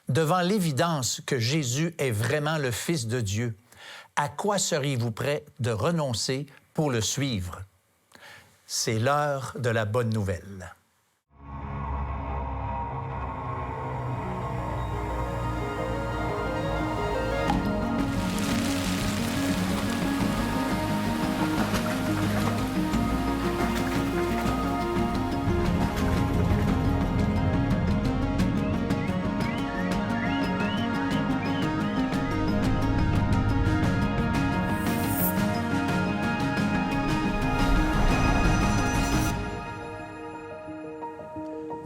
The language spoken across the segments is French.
Devant l'évidence que Jésus est vraiment le Fils de Dieu, à quoi seriez-vous prêt de renoncer pour le suivre? C'est l'heure de la bonne nouvelle.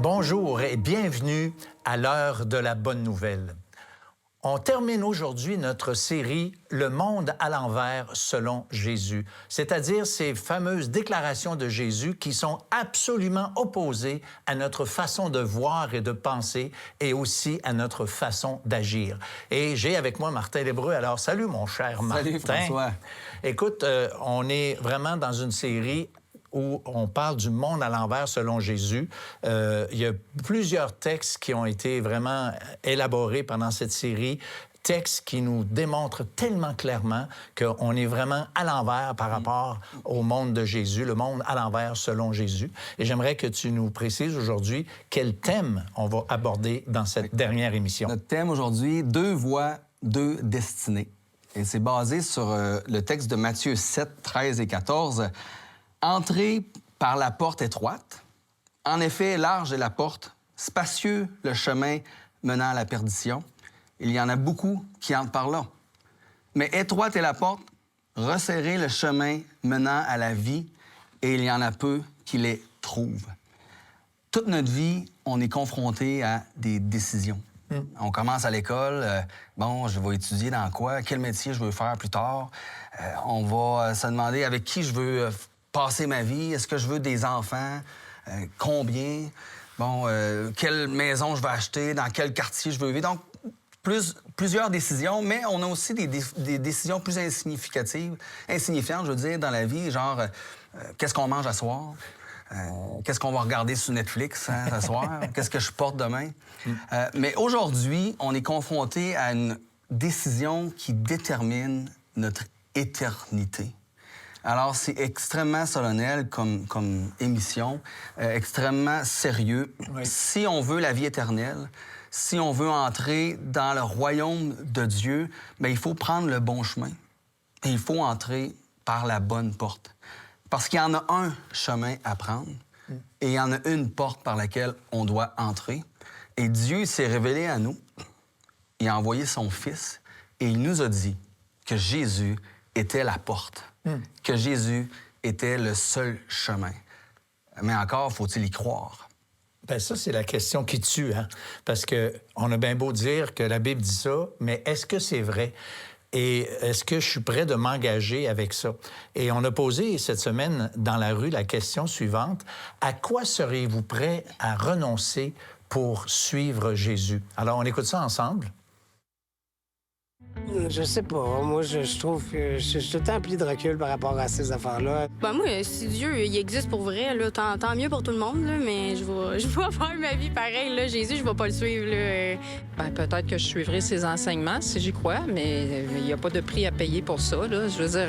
Bonjour et bienvenue à l'heure de la bonne nouvelle. On termine aujourd'hui notre série « Le monde à l'envers selon Jésus », c'est-à-dire ces fameuses déclarations de Jésus qui sont absolument opposées à notre façon de voir et de penser et aussi à notre façon d'agir. Et j'ai avec moi Martin L'Hébreu. Alors, salut mon cher Martin. Salut François. Écoute, on est vraiment dans une série où on parle du monde à l'envers selon Jésus. Il y a plusieurs textes qui ont été vraiment élaborés pendant cette série, textes qui nous démontrent tellement clairement qu'on est vraiment à l'envers par rapport au monde de Jésus, le monde à l'envers selon Jésus. Et j'aimerais que tu nous précises aujourd'hui quel thème on va aborder dans cette dernière émission. Notre thème aujourd'hui, 2 voies, 2 destinées. Et c'est basé sur le texte de Matthieu 7, 13 et 14. Entrez par la porte étroite. En effet, large est la porte, spacieux le chemin menant à la perdition. Il y en a beaucoup qui entrent par là. Mais étroite est la porte, resserré le chemin menant à la vie, et il y en a peu qui les trouvent. Toute notre vie, on est confronté à des décisions. On commence à l'école, je vais étudier dans quoi, quel métier je veux faire plus tard. On va se demander avec qui je veux passer ma vie, est-ce que je veux des enfants, combien, quelle maison je vais acheter, dans quel quartier je veux vivre. Donc, plusieurs décisions, mais on a aussi des décisions plus insignifiantes, je veux dire, dans la vie, genre, qu'est-ce qu'on mange à soir? Qu'est-ce qu'on va regarder sur Netflix ce soir? Qu'est-ce que je porte demain? Mais aujourd'hui, on est confronté à une décision qui détermine notre éternité. Alors, c'est extrêmement solennel comme émission, extrêmement sérieux. Oui. Si on veut la vie éternelle, si on veut entrer dans le royaume de Dieu, il faut prendre le bon chemin. Et il faut entrer par la bonne porte. Parce qu'il y en a un chemin à prendre et il y en a une porte par laquelle on doit entrer. Et Dieu s'est révélé à nous. Il a envoyé son Fils et il nous a dit que Jésus était la porte, que Jésus était le seul chemin. Mais encore, faut-il y croire? Bien, ça, c'est la question qui tue, hein? Parce qu'on a bien beau dire que la Bible dit ça, mais est-ce que c'est vrai? Et est-ce que je suis prêt de m'engager avec ça? Et on a posé cette semaine dans la rue la question suivante. À quoi seriez-vous prêt à renoncer pour suivre Jésus? Alors, on écoute ça ensemble. Je sais pas. Moi, je trouve que je suis tout le temps pris de recul par rapport à ces affaires-là. Moi, si Dieu, il existe pour vrai, là, tant mieux pour tout le monde, là, mais je vais faire ma vie pareil. Là. Jésus, je vais pas le suivre. Là. Peut-être que je suivrai ses enseignements, si j'y crois, mais il n'y a pas de prix à payer pour ça. Là. Je veux dire,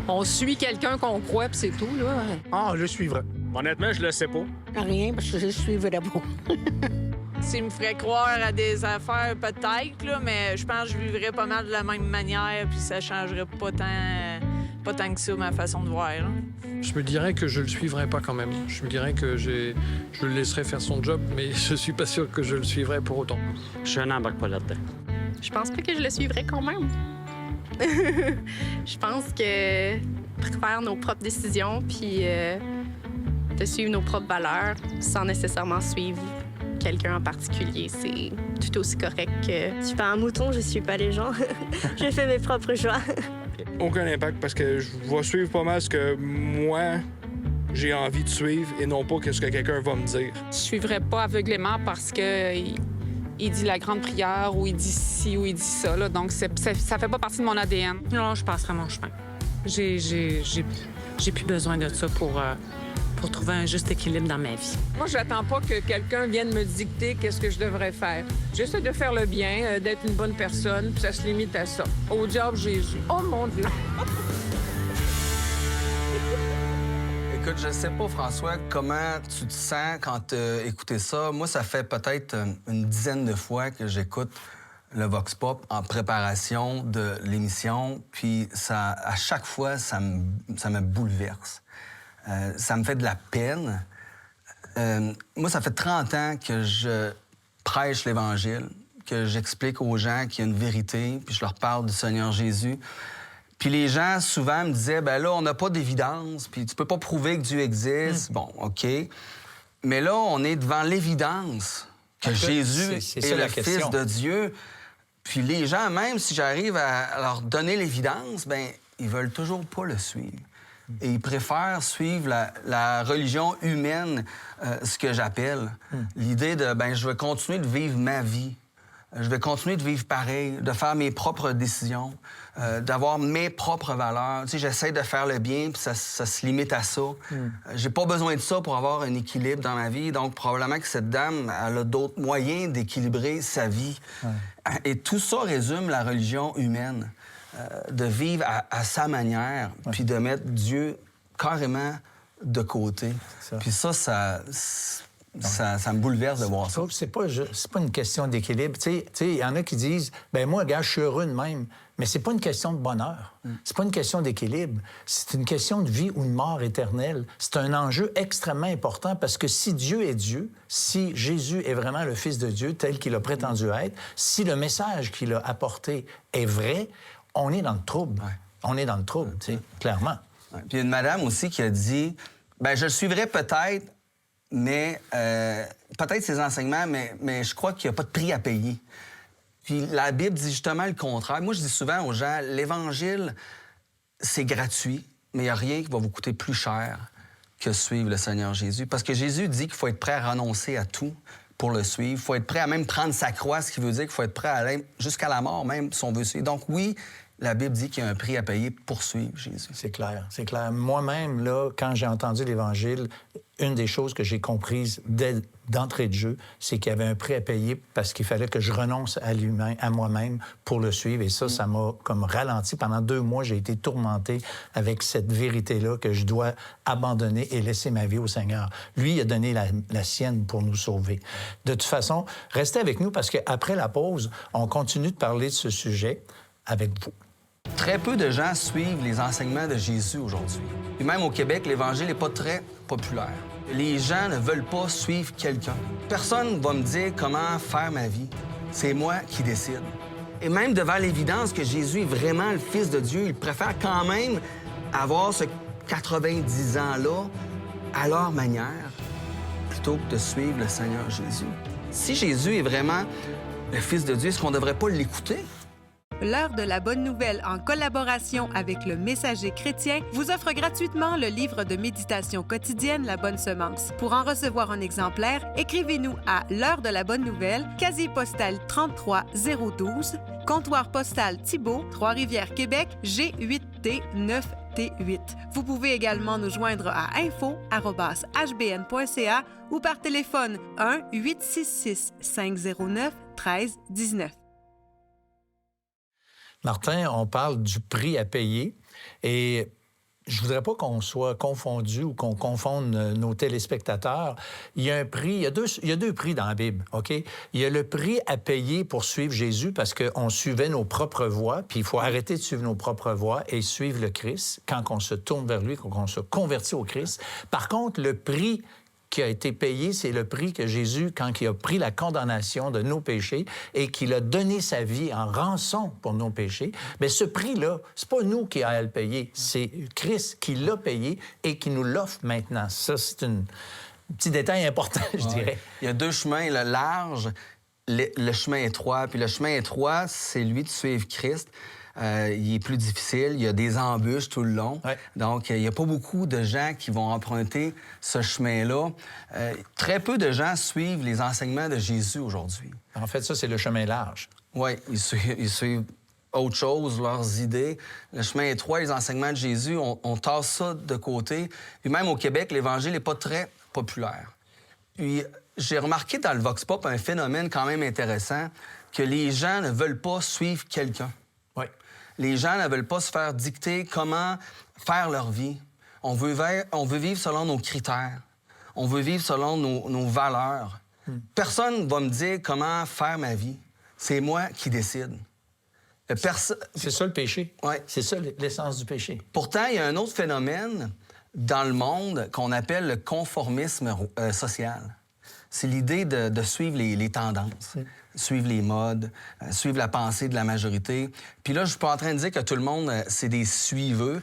on suit quelqu'un qu'on croit, puis c'est tout. Là. Ah, je suivrai. Honnêtement, je le sais pas. Rien, parce que je suivrai pas. S'il me ferait croire à des affaires, peut-être, là, mais je pense que je vivrais pas mal de la même manière, puis ça changerait pas tant que ça ma façon de voir. Là. Je me dirais que je le suivrais pas quand même. Je me dirais que je le laisserais faire son job, mais je suis pas sûr que je le suivrais pour autant. Je n'embarque pas là-dedans. Je pense pas que je le suivrais quand même. Je pense que pour faire nos propres décisions, puis de suivre nos propres valeurs, sans nécessairement suivre quelqu'un en particulier, c'est tout aussi correct que... Je suis pas un mouton, je suis pas les gens. Je fais mes propres choix. Aucun impact parce que je vais suivre pas mal ce que moi, j'ai envie de suivre et non pas ce que quelqu'un va me dire. Je suivrai pas aveuglément parce que il dit la grande prière ou il dit ci ou il dit ça. Là. Donc, ça fait pas partie de mon ADN. Non, je passerai mon chemin. J'ai plus besoin de ça pour pour trouver un juste équilibre dans ma vie. Moi, j'attends pas que quelqu'un vienne me dicter qu'est-ce que je devrais faire. J'essaie de faire le bien, d'être une bonne personne, puis ça se limite à ça. Au diable Jésus. Oh mon Dieu! Écoute, je sais pas, François, comment tu te sens quand tu as écouté ça. Moi, ça fait peut-être une dizaine de fois que j'écoute le Vox Pop en préparation de l'émission, puis ça, à chaque fois, ça me bouleverse. Ça me fait de la peine. Moi, ça fait 30 ans que je prêche l'Évangile, que j'explique aux gens qu'il y a une vérité, puis je leur parle du Seigneur Jésus. Puis les gens, souvent, me disaient, ben là, on n'a pas d'évidence, puis tu peux pas prouver que Dieu existe. Bon, OK. Mais là, on est devant l'évidence que Jésus est le Fils de Dieu. Puis les gens, même si j'arrive à leur donner l'évidence, ben ils veulent toujours pas le suivre. Et ils préfèrent suivre la religion humaine, ce que j'appelle. L'idée de, ben je vais continuer de vivre ma vie. Je vais continuer de vivre pareil, de faire mes propres décisions, d'avoir mes propres valeurs. Tu sais, j'essaie de faire le bien, puis ça se limite à ça. J'ai pas besoin de ça pour avoir un équilibre dans ma vie. Donc, probablement que cette dame, elle a d'autres moyens d'équilibrer sa vie. Et tout ça résume la religion humaine, de vivre à sa manière, puis de mettre Dieu carrément de côté. Puis ça me bouleverse de voir ça. C'est pas une question d'équilibre. Tu sais, il y en a qui disent, ben moi, gars, je suis heureux de même. Mais c'est pas une question de bonheur. C'est pas une question d'équilibre. C'est une question de vie ou de mort éternelle. C'est un enjeu extrêmement important parce que si Dieu est Dieu, si Jésus est vraiment le Fils de Dieu tel qu'il a prétendu être, si le message qu'il a apporté est vrai, on est dans le trouble. On est dans le trouble, tu sais, clairement. Puis il y a une madame aussi qui a dit, ben je le suivrai peut-être, mais peut-être ses enseignements, mais je crois qu'il n'y a pas de prix à payer. Puis la Bible dit justement le contraire. Moi, je dis souvent aux gens, l'Évangile, c'est gratuit, mais il n'y a rien qui va vous coûter plus cher que suivre le Seigneur Jésus. Parce que Jésus dit qu'il faut être prêt à renoncer à tout pour le suivre. Il faut être prêt à même prendre sa croix, ce qui veut dire qu'il faut être prêt à aller jusqu'à la mort, même si on veut suivre. Donc oui, la Bible dit qu'il y a un prix à payer pour suivre Jésus. C'est clair, c'est clair. Moi-même, là, quand j'ai entendu l'Évangile, une des choses que j'ai comprises d'entrée de jeu, c'est qu'il y avait un prix à payer parce qu'il fallait que je renonce à moi-même pour le suivre. Et ça m'a comme ralenti. Pendant 2 mois, j'ai été tourmenté avec cette vérité-là que je dois abandonner et laisser ma vie au Seigneur. Lui, il a donné la sienne pour nous sauver. De toute façon, restez avec nous parce qu'après la pause, on continue de parler de ce sujet avec vous. Très peu de gens suivent les enseignements de Jésus aujourd'hui. Et même au Québec, l'Évangile n'est pas très populaire. Les gens ne veulent pas suivre quelqu'un. Personne ne va me dire comment faire ma vie. C'est moi qui décide. Et même devant l'évidence que Jésus est vraiment le Fils de Dieu, ils préfèrent quand même avoir ce 90 ans-là à leur manière plutôt que de suivre le Seigneur Jésus. Si Jésus est vraiment le Fils de Dieu, est-ce qu'on ne devrait pas l'écouter? L'Heure de la Bonne Nouvelle, en collaboration avec le Messager chrétien, vous offre gratuitement le livre de méditation quotidienne La Bonne Semence. Pour en recevoir un exemplaire, écrivez-nous à L'Heure de la Bonne Nouvelle, casier postal 33012, comptoir postal Thibault, Trois-Rivières, Québec, G8T 9T8. Vous pouvez également nous joindre à info@hbn.ca ou par téléphone 1-866-509-1319. Martin, on parle du prix à payer et je voudrais pas qu'on soit confondu ou qu'on confonde nos téléspectateurs. Il y a un prix, il y a deux prix dans la Bible, OK? Il y a le prix à payer pour suivre Jésus parce qu'on suivait nos propres voies, puis il faut arrêter de suivre nos propres voies et suivre le Christ quand on se tourne vers lui, quand on se convertit au Christ. Par contre, le prix qui a été payé, c'est le prix que Jésus, quand il a pris la condamnation de nos péchés et qu'il a donné sa vie en rançon pour nos péchés, bien, ce prix-là, c'est pas nous qui allons le payer, c'est Christ qui l'a payé et qui nous l'offre maintenant. Ça, c'est un petit détail important, je dirais. Il y a 2 chemins, le large, le chemin étroit. Puis le chemin étroit, c'est lui de suivre Christ. Il est plus difficile, il y a des embûches tout le long. Ouais. Donc, il n'y a pas beaucoup de gens qui vont emprunter ce chemin-là. Très peu de gens suivent les enseignements de Jésus aujourd'hui. En fait, ça, c'est le chemin large. Oui, ils suivent autre chose, leurs idées. Le chemin étroit, les enseignements de Jésus, on tasse ça de côté. Puis même au Québec, l'Évangile n'est pas très populaire. Puis j'ai remarqué dans le Vox Pop un phénomène quand même intéressant, que les gens ne veulent pas suivre quelqu'un. Oui. Les gens ne veulent pas se faire dicter comment faire leur vie. On veut vivre selon nos critères. On veut vivre selon nos valeurs. Personne ne va me dire comment faire ma vie. C'est moi qui décide. C'est ça le péché. Ouais. C'est ça l'essence du péché. Pourtant, il y a un autre phénomène dans le monde qu'on appelle le conformisme social. C'est l'idée de suivre les tendances, suivre les modes, suivre la pensée de la majorité. Puis là, je suis pas en train de dire que tout le monde, c'est des suiveux,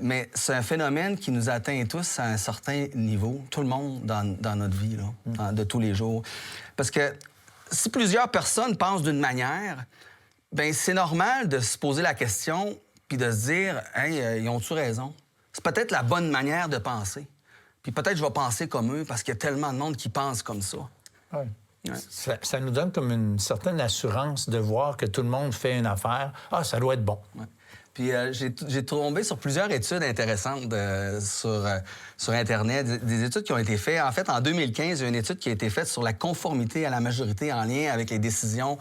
mais c'est un phénomène qui nous atteint tous à un certain niveau, tout le monde dans notre vie, là, de tous les jours. Parce que si plusieurs personnes pensent d'une manière, bien, c'est normal de se poser la question puis de se dire « Hey, ils ont-tu raison? » C'est peut-être la bonne manière de penser. Puis peut-être je vais penser comme eux parce qu'il y a tellement de monde qui pense comme ça. Oui. Ouais. Ça nous donne comme une certaine assurance de voir que tout le monde fait une affaire. Ah, ça doit être bon. Ouais. Puis j'ai tombé sur plusieurs études intéressantes sur Internet, des études qui ont été faites. En fait, en 2015, il y a une étude qui a été faite sur la conformité à la majorité en lien avec les décisions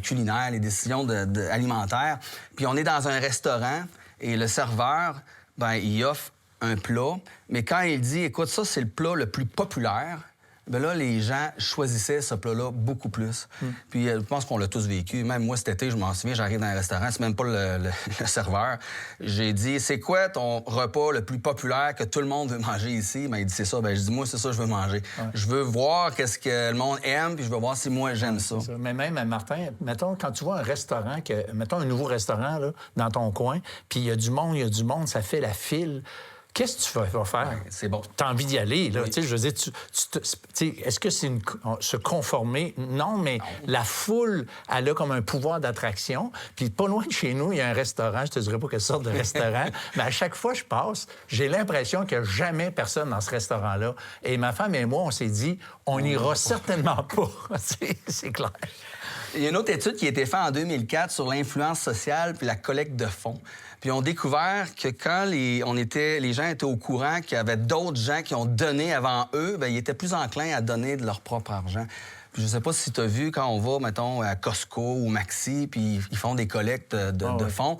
culinaires, les décisions alimentaires. Puis on est dans un restaurant et le serveur, ben, il offre un plat, mais quand il dit « Écoute, ça, c'est le plat le plus populaire », bien là, les gens choisissaient ce plat-là beaucoup plus. Puis je pense qu'on l'a tous vécu. Même moi, cet été, je m'en souviens, j'arrive dans un restaurant, c'est même pas le serveur. J'ai dit, c'est quoi ton repas le plus populaire que tout le monde veut manger ici? Ben, il dit, c'est ça. Ben, je dis, moi, c'est ça que je veux manger. Ouais. Je veux voir qu'est-ce que le monde aime, puis je veux voir si moi, j'aime ça. Mais même, Martin, mettons, quand tu vois un restaurant, mettons un nouveau restaurant là, dans ton coin, puis il y a du monde, ça fait la file. Qu'est-ce que tu vas faire? Ouais, c'est bon. Tu as envie d'y aller, là. Oui. Je veux dire, est-ce que c'est se conformer? Non, mais la foule, elle a comme un pouvoir d'attraction. Puis pas loin de chez nous, il y a un restaurant. Je te dirais pas quelle sorte de restaurant. Mais à chaque fois que je passe, j'ai l'impression qu'il n'y a jamais personne dans ce restaurant-là. Et ma femme et moi, on s'est dit, on n'ira certainement pas. C'est clair. Il y a une autre étude qui a été faite en 2004 sur l'influence sociale puis la collecte de fonds. Puis on a découvert que quand les gens étaient au courant qu'il y avait d'autres gens qui ont donné avant eux, bien, ils étaient plus enclins à donner de leur propre argent. Puis je sais pas si tu as vu quand on va, mettons, à Costco ou Maxi, puis ils font des collectes de fonds.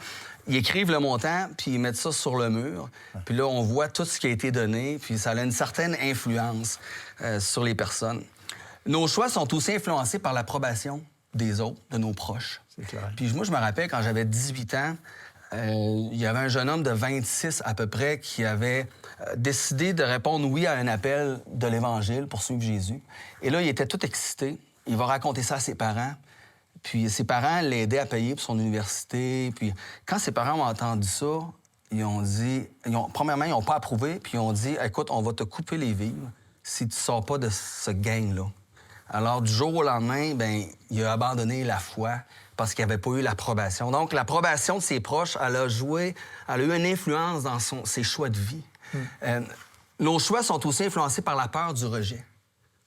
Ils écrivent le montant, puis ils mettent ça sur le mur. Puis là, on voit tout ce qui a été donné, puis ça a une certaine influence sur les personnes. Nos choix sont aussi influencés par l'approbation des autres, de nos proches. C'est clair. Puis moi, je me rappelle, quand j'avais 18 ans, il y avait un jeune homme de 26 à peu près qui avait décidé de répondre oui à un appel de l'Évangile pour suivre Jésus. Et là, il était tout excité. Il va raconter ça à ses parents. Puis ses parents l'aidaient à payer pour son université. Puis quand ses parents ont entendu ça, ils ont dit... premièrement, ils n'ont pas approuvé, puis ils ont dit, écoute, on va te couper les vivres si tu ne sors pas de ce gang-là. Alors, du jour au lendemain, bien, il a abandonné la foi parce qu'il n'avait pas eu l'approbation. Donc, l'approbation de ses proches, elle a eu une influence dans ses choix de vie. Nos choix sont aussi influencés par la peur du rejet,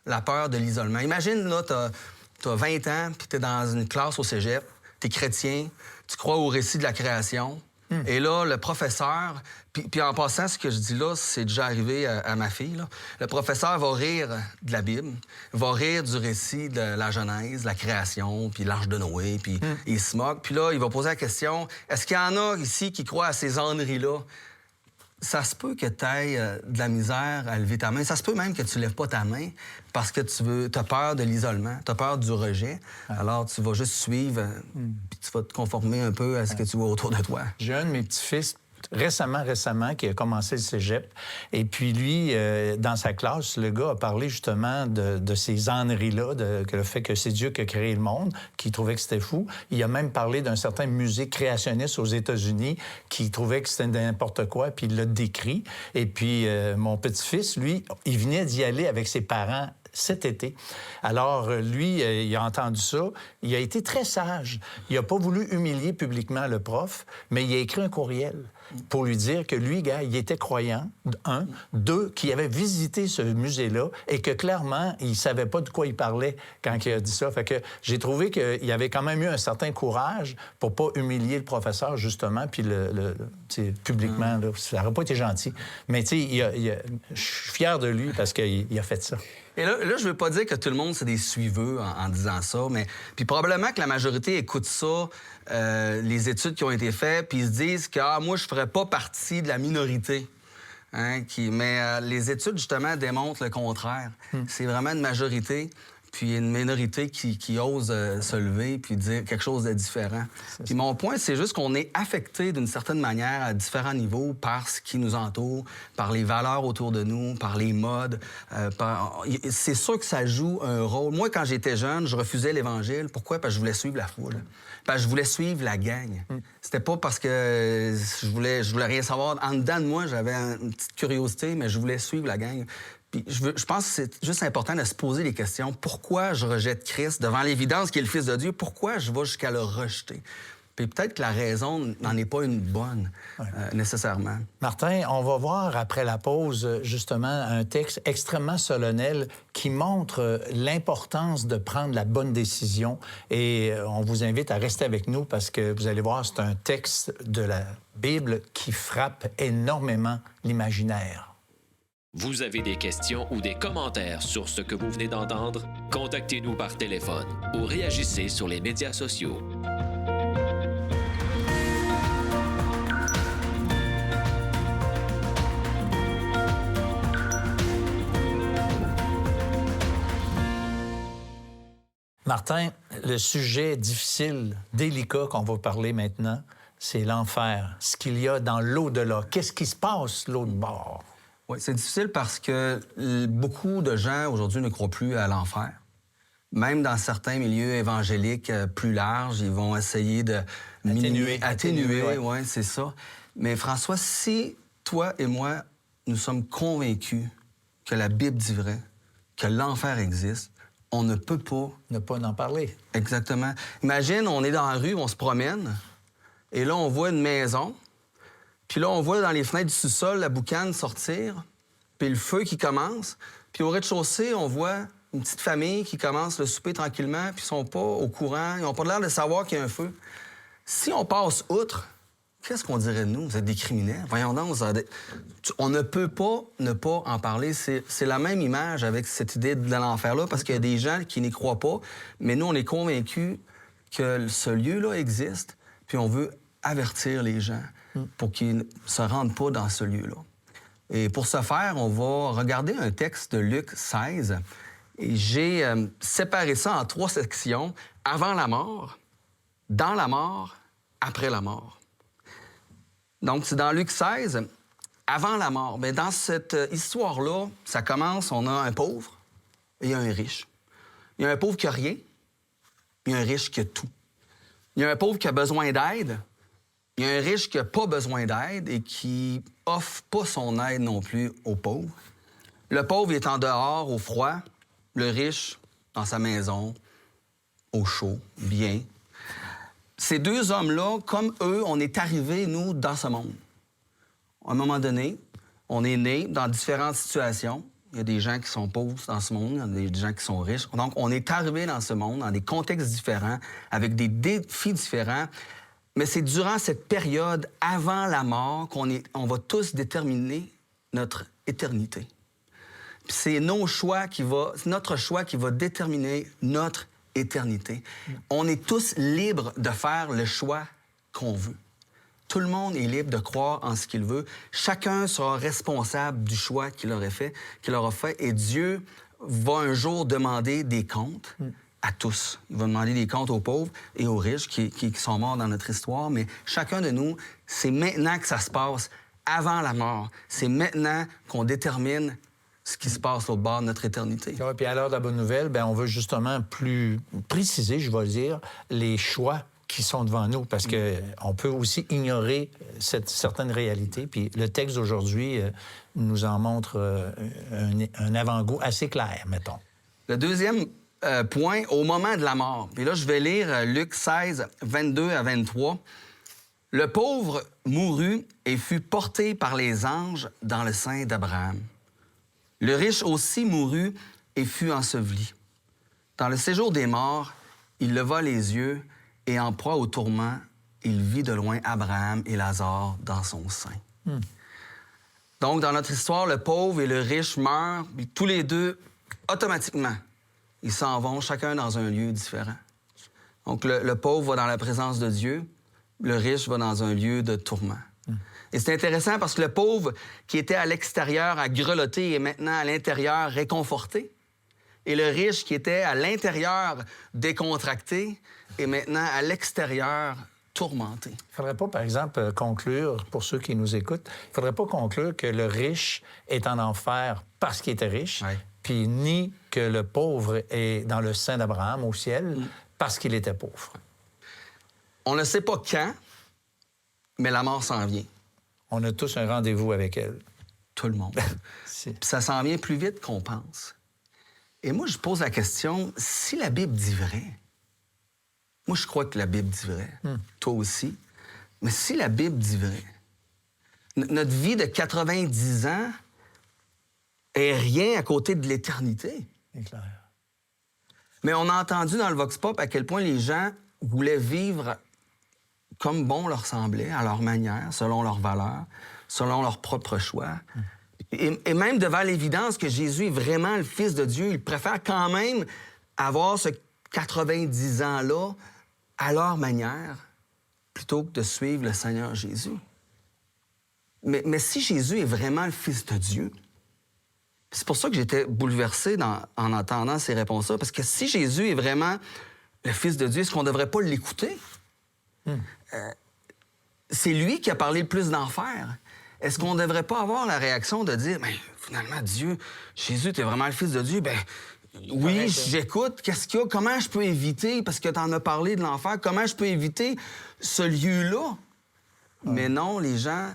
la peur de l'isolement. Imagine, là, t'as 20 ans, puis t'es dans une classe au cégep, t'es chrétien, tu crois au récit de la création, et là, le professeur... Puis en passant, ce que je dis là, c'est déjà arrivé à ma fille. Là. Le professeur va rire de la Bible, va rire du récit de la Genèse, la création, puis l'Arche de Noé, puis il se moque. Puis là, il va poser la question, est-ce qu'il y en a ici qui croient à ces âneries-là? Ça se peut que tu aies de la misère à lever ta main. Ça se peut même que tu lèves pas ta main parce que tu as peur de l'isolement, tu as peur du rejet. Alors, tu vas juste suivre, puis tu vas te conformer un peu à ce que tu vois autour de toi. J'ai un de mes petits-fils récemment, qui a commencé le cégep. Et puis lui, dans sa classe, le gars a parlé justement de ces âneries-là, que le fait que c'est Dieu qui a créé le monde, qu'il trouvait que c'était fou. Il a même parlé d'un certain musée créationniste aux États-Unis qui trouvait que c'était n'importe quoi, puis il l'a décrit. Et puis mon petit-fils, lui, il venait d'y aller avec ses parents cet été. Alors, lui, il a entendu ça. Il a été très sage. Il n'a pas voulu humilier publiquement le prof, mais il a écrit un courriel pour lui dire que lui, gars, il était croyant, un. Deux, qu'il avait visité ce musée-là et que clairement, il ne savait pas de quoi il parlait quand il a dit ça. Fait que j'ai trouvé qu'il y avait quand même eu un certain courage pour pas humilier le professeur, justement, puis publiquement, là, ça n'aurait pas été gentil. Mais tu sais, je suis fier de lui parce qu'il a fait ça. Et là, je veux pas dire que tout le monde, c'est des suiveux en disant ça, mais puis probablement que la majorité écoute ça, les études qui ont été faites, puis ils se disent que moi, je ferais pas partie de la minorité. Hein, mais les études, justement, démontrent le contraire. C'est vraiment une majorité, puis une minorité qui ose se lever puis dire quelque chose de différent. Puis mon point, c'est juste qu'on est affecté d'une certaine manière à différents niveaux par ce qui nous entoure, par les valeurs autour de nous, par les modes. C'est sûr que ça joue un rôle. Moi, quand j'étais jeune, je refusais l'Évangile. Pourquoi? Parce que je voulais suivre la foule. Parce que je voulais suivre la gang. C'était pas parce que je voulais rien savoir. En dedans de moi, j'avais une petite curiosité, mais je voulais suivre la gang. Puis je pense que c'est juste important de se poser des questions. Pourquoi je rejette Christ devant l'évidence qu'il est le Fils de Dieu? Pourquoi je vais jusqu'à le rejeter? Puis peut-être que la raison n'en est pas une bonne, nécessairement. Martin, on va voir après la pause, justement, un texte extrêmement solennel qui montre l'importance de prendre la bonne décision. Et on vous invite à rester avec nous parce que vous allez voir, c'est un texte de la Bible qui frappe énormément l'imaginaire. Vous avez des questions ou des commentaires sur ce que vous venez d'entendre? Contactez-nous par téléphone ou réagissez sur les médias sociaux. Martin, le sujet difficile, délicat qu'on va parler maintenant, c'est l'enfer. Ce qu'il y a dans l'au-delà. Qu'est-ce qui se passe l'autre bord? Oui, c'est difficile parce que beaucoup de gens aujourd'hui ne croient plus à l'enfer. Même dans certains milieux évangéliques plus larges, ils vont essayer de atténuer, oui, c'est ça. Mais François, si toi et moi, nous sommes convaincus que la Bible dit vrai, que l'enfer existe, on ne peut pas... Ne pas en parler. Exactement. Imagine, on est dans la rue, on se promène, et là, on voit une maison... Puis là, on voit dans les fenêtres du sous-sol la boucane sortir, puis le feu qui commence. Puis au rez-de-chaussée, on voit une petite famille qui commence le souper tranquillement, puis ils sont pas au courant, ils n'ont pas l'air de savoir qu'il y a un feu. Si on passe outre, qu'est-ce qu'on dirait de nous? Vous êtes des criminels? Voyons donc, on ne peut pas ne pas en parler. C'est la même image avec cette idée de l'enfer-là, parce qu'il y a des gens qui n'y croient pas, mais nous, on est convaincus que ce lieu-là existe, puis on veut avertir les gens pour qu'ils ne se rendent pas dans ce lieu-là. Et pour ce faire, on va regarder un texte de Luc 16. Et j'ai séparé ça en 3 sections. Avant la mort, dans la mort, après la mort. Donc, c'est dans Luc 16, avant la mort. Mais dans cette histoire-là, ça commence, on a un pauvre et il y a un riche. Il y a un pauvre qui n'a rien, il y a un riche qui a tout. Il y a un pauvre qui a besoin d'aide, il y a un riche qui n'a pas besoin d'aide et qui offre pas son aide non plus au pauvre. Le pauvre est en dehors, au froid. Le riche, dans sa maison, au chaud, bien. Ces 2 hommes-là, comme eux, on est arrivés, nous, dans ce monde. À un moment donné, on est nés dans différentes situations. Il y a des gens qui sont pauvres dans ce monde, il y a des gens qui sont riches. Donc, on est arrivés dans ce monde, dans des contextes différents, avec des défis différents. Mais c'est durant cette période, avant la mort, qu'on va tous déterminer notre éternité. Puis c'est notre choix qui va déterminer notre éternité. On est tous libres de faire le choix qu'on veut. Tout le monde est libre de croire en ce qu'il veut. Chacun sera responsable du choix qu'il aura fait. Et Dieu va un jour demander des comptes à tous. Il va demander des comptes aux pauvres et aux riches qui sont morts dans notre histoire. Mais chacun de nous, c'est maintenant que ça se passe, avant la mort. C'est maintenant qu'on détermine ce qui se passe au bord de notre éternité. Ouais, puis à l'heure de la bonne nouvelle, bien, on veut justement plus préciser, je vais dire, les choix qui sont devant nous, parce qu'on peut aussi ignorer certaines réalités. Puis le texte d'aujourd'hui nous en montre un avant-goût assez clair, mettons. Le deuxième point, au moment de la mort. Puis là, je vais lire Luc 16, 22 à 23. Le pauvre mourut et fut porté par les anges dans le sein d'Abraham. Le riche aussi mourut et fut enseveli. Dans le séjour des morts, il leva les yeux et en proie au tourment, il vit de loin Abraham et Lazare dans son sein. Donc, dans notre histoire, le pauvre et le riche meurent, puis tous les deux, automatiquement, ils s'en vont, chacun dans un lieu différent. Donc, le pauvre va dans la présence de Dieu, le riche va dans un lieu de tourment. Et c'est intéressant parce que le pauvre qui était à l'extérieur à grelotter est maintenant à l'intérieur réconforté. Et le riche qui était à l'intérieur décontracté est maintenant à l'extérieur tourmenté. Il ne faudrait pas, par exemple, conclure, pour ceux qui nous écoutent, il ne faudrait pas conclure que le riche est en enfer parce qu'il était riche, puis ni que le pauvre est dans le sein d'Abraham au ciel parce qu'il était pauvre. On ne sait pas quand, mais la mort s'en vient. On a tous un rendez-vous avec elle. Tout le monde. Puis ça s'en vient plus vite qu'on pense. Et moi, je pose la question, si la Bible dit vrai, moi, je crois que la Bible dit vrai. Toi aussi. Mais si la Bible dit vrai, notre vie de 90 ans est rien à côté de l'éternité. C'est clair. Mais on a entendu dans le Vox Pop à quel point les gens voulaient vivre comme bon leur semblait, à leur manière, selon leurs valeurs, selon leurs propres choix. Et même devant l'évidence que Jésus est vraiment le Fils de Dieu, ils préfèrent quand même avoir ce 90 ans-là à leur manière, plutôt que de suivre le Seigneur Jésus. Mais si Jésus est vraiment le Fils de Dieu, c'est pour ça que j'étais bouleversé en entendant ces réponses-là, parce que si Jésus est vraiment le Fils de Dieu, est-ce qu'on ne devrait pas l'écouter? C'est lui qui a parlé le plus d'enfer. Est-ce qu'on ne devrait pas avoir la réaction de dire, mais finalement, Dieu, Jésus, tu es vraiment le Fils de Dieu? Ben oui, j'écoute. Qu'est-ce qu'il y a? Comment je peux éviter, parce que tu en as parlé de l'enfer, comment je peux éviter ce lieu-là? Mais non, les gens,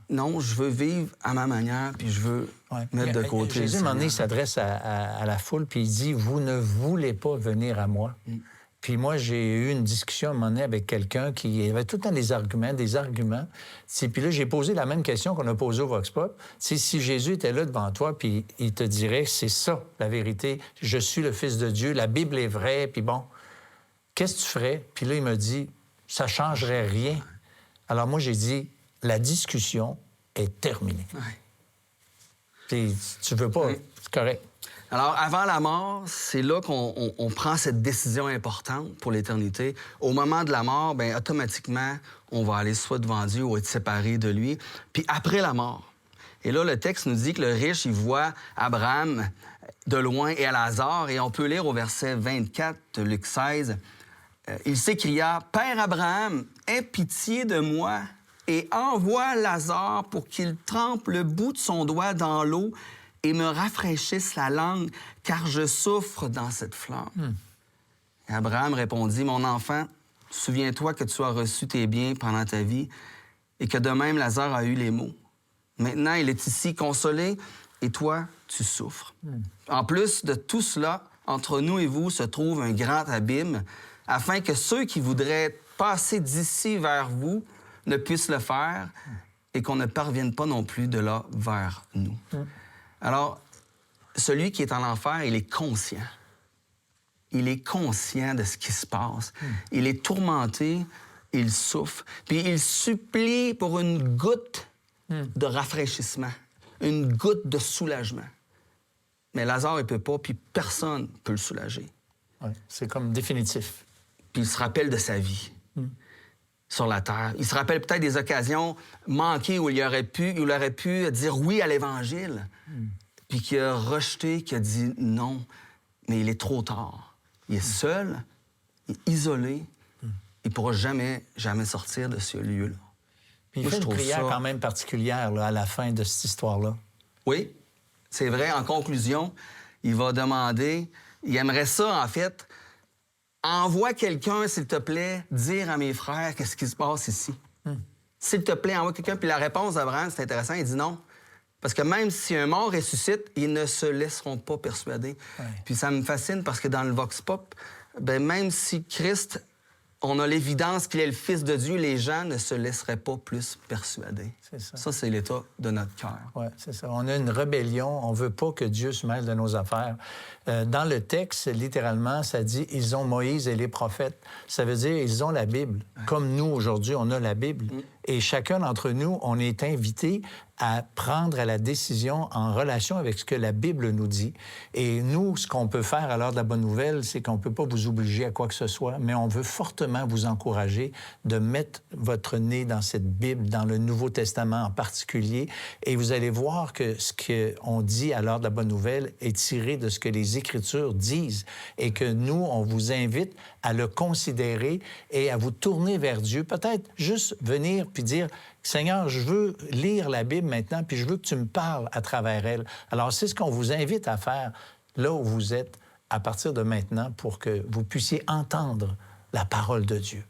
non, je veux vivre à ma manière, puis je veux mettre de côté. Jésus, à un moment donné, il s'adresse à la foule, puis il dit, vous ne voulez pas venir à moi. Puis moi, j'ai eu une discussion à un moment donné avec quelqu'un qui avait tout le temps des arguments. Puis là, j'ai posé la même question qu'on a posée au Vox Pop. Si Jésus était là devant toi, puis il te dirait, c'est ça, la vérité, je suis le Fils de Dieu, la Bible est vraie, puis bon, qu'est-ce que tu ferais? Puis là, il m'a dit, ça changerait rien. Alors moi, j'ai dit, la discussion est terminée. Puis tu veux pas, c'est correct. Alors, avant la mort, c'est là qu'on prend cette décision importante pour l'éternité. Au moment de la mort, bien, automatiquement, on va aller soit devant Dieu ou être séparé de lui. Puis après la mort. Et là, le texte nous dit que le riche, il voit Abraham de loin et à Lazare. Et on peut lire au verset 24 de Luc 16. Il s'écria, « Père Abraham, aie pitié de moi et envoie Lazare pour qu'il trempe le bout de son doigt dans l'eau et me rafraîchisse la langue, car je souffre dans cette flamme. Et Abraham répondit, « Mon enfant, souviens-toi que tu as reçu tes biens pendant ta vie et que de même Lazare a eu les maux. Maintenant, il est ici consolé et toi, tu souffres. En plus de tout cela, entre nous et vous se trouve un grand abîme, afin que ceux qui voudraient passer d'ici vers vous ne puissent le faire et qu'on ne parvienne pas non plus de là vers nous. Alors, celui qui est en enfer, il est conscient. Il est conscient de ce qui se passe. Il est tourmenté, il souffre. Puis il supplie pour une goutte de rafraîchissement, une goutte de soulagement. Mais Lazare, il ne peut pas, puis personne ne peut le soulager. Ouais, c'est comme définitif. Puis il se rappelle de sa vie sur la terre. Il se rappelle peut-être des occasions manquées où il aurait pu dire oui à l'Évangile, puis qu'il a rejeté, qu'il a dit non, mais il est trop tard. Il est seul, il est isolé, il ne pourra jamais sortir de ce lieu-là. Puis il fait une prière quand même particulière là, à la fin de cette histoire-là. Oui, c'est vrai. En conclusion, il va demander, il aimerait ça, en fait, envoie quelqu'un, s'il te plaît, dire à mes frères qu'est-ce qui se passe ici. S'il te plaît, envoie quelqu'un. Puis la réponse d'Abraham, c'est intéressant, il dit non. Parce que même si un mort ressuscite, ils ne se laisseront pas persuader. Ouais. Puis ça me fascine parce que dans le Vox Pop, ben même si Christ, on a l'évidence qu'il est le Fils de Dieu, les gens ne se laisseraient pas plus persuader. C'est ça. Ça, c'est l'état de notre cœur. Oui, c'est ça. On a une rébellion. On ne veut pas que Dieu se mêle de nos affaires. Dans le texte, littéralement, ça dit « Ils ont Moïse et les prophètes ». Ça veut dire ils ont la Bible. Comme nous, aujourd'hui, on a la Bible. Et chacun d'entre nous, on est invité à prendre la décision en relation avec ce que la Bible nous dit. Et nous, ce qu'on peut faire à l'heure de la bonne nouvelle, c'est qu'on ne peut pas vous obliger à quoi que ce soit, mais on veut fortement vous encourager de mettre votre nez dans cette Bible, dans le Nouveau Testament en particulier, et vous allez voir que ce qu'on dit à l'heure de la bonne nouvelle est tiré de ce que les Écritures disent, et que nous, on vous invite à le considérer et à vous tourner vers Dieu, peut-être juste venir puis dire « Seigneur, je veux lire la Bible maintenant, puis je veux que tu me parles à travers elle. » Alors, c'est ce qu'on vous invite à faire là où vous êtes à partir de maintenant pour que vous puissiez entendre la parole de Dieu.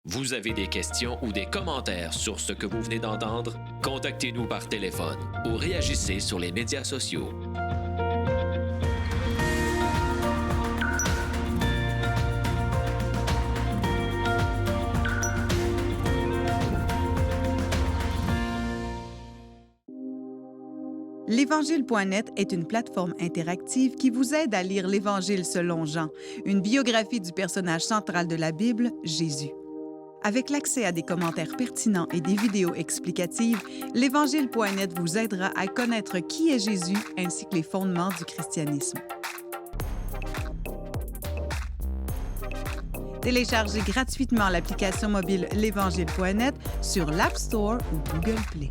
Vous avez des questions ou des commentaires sur ce que vous venez d'entendre? Contactez-nous par téléphone ou réagissez sur les médias sociaux. L'Évangile.net est une plateforme interactive qui vous aide à lire l'Évangile selon Jean, une biographie du personnage central de la Bible, Jésus. Avec l'accès à des commentaires pertinents et des vidéos explicatives, l'Évangile.net vous aidera à connaître qui est Jésus ainsi que les fondements du christianisme. Téléchargez gratuitement l'application mobile l'Évangile.net sur l'App Store ou Google Play.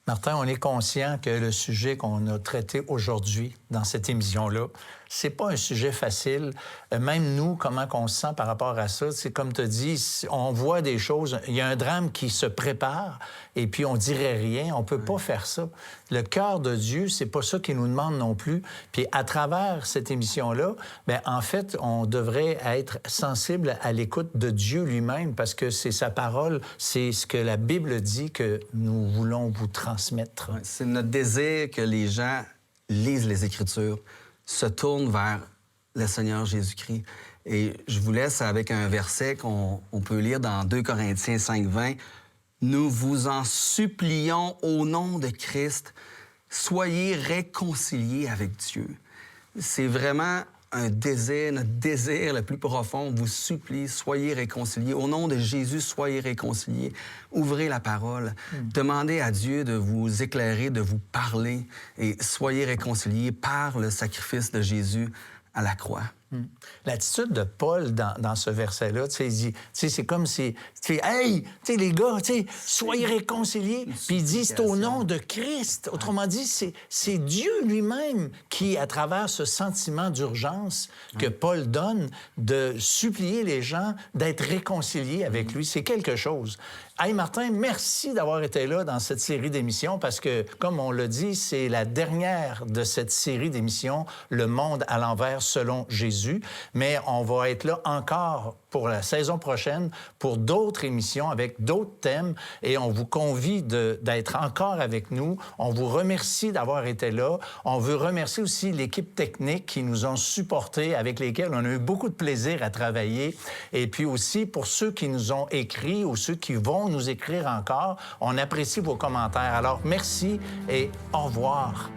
Martin, on est conscient que le sujet qu'on a traité aujourd'hui dans cette émission-là, c'est pas un sujet facile. Même nous, comment on se sent par rapport à ça, c'est comme tu as dit, on voit des choses, il y a un drame qui se prépare et puis on dirait rien, on peut pas faire ça. Le cœur de Dieu, c'est pas ça qu'il nous demande non plus. Puis à travers cette émission-là, bien, en fait, on devrait être sensible à l'écoute de Dieu lui-même parce que c'est sa parole, c'est ce que la Bible dit que nous voulons vous transmettre. Ouais, c'est notre désir que les gens lisent les Écritures, se tournent vers le Seigneur Jésus-Christ. Et je vous laisse avec un verset qu'on peut lire dans 2 Corinthiens 5:20. « Nous vous en supplions au nom de Christ, soyez réconciliés avec Dieu. » C'est vraiment un désir, notre désir le plus profond. On vous supplie, soyez réconciliés. Au nom de Jésus, soyez réconciliés. Ouvrez la parole. Demandez à Dieu de vous éclairer, de vous parler et soyez réconciliés par le sacrifice de Jésus à la croix. L'attitude de Paul dans ce verset-là, tu sais, il dit, tu sais, c'est comme si, tu sais, hey, tu sais, les gars, tu sais, soyez réconciliés. Puis il dit, c'est au nom de Christ. Autrement dit, c'est Dieu lui-même qui, à travers ce sentiment d'urgence que Paul donne, de supplier les gens d'être réconciliés avec lui. C'est quelque chose. Hey Martin, merci d'avoir été là dans cette série d'émissions parce que, comme on l'a dit, c'est la dernière de cette série d'émissions, Le monde à l'envers selon Jésus. Mais on va être là encore pour la saison prochaine pour d'autres émissions avec d'autres thèmes et on vous convie d'être encore avec nous. On vous remercie d'avoir été là. On veut remercier aussi l'équipe technique qui nous ont supportés, avec lesquels on a eu beaucoup de plaisir à travailler. Et puis aussi pour ceux qui nous ont écrit ou ceux qui vont nous écrire encore, on apprécie vos commentaires. Alors merci et au revoir.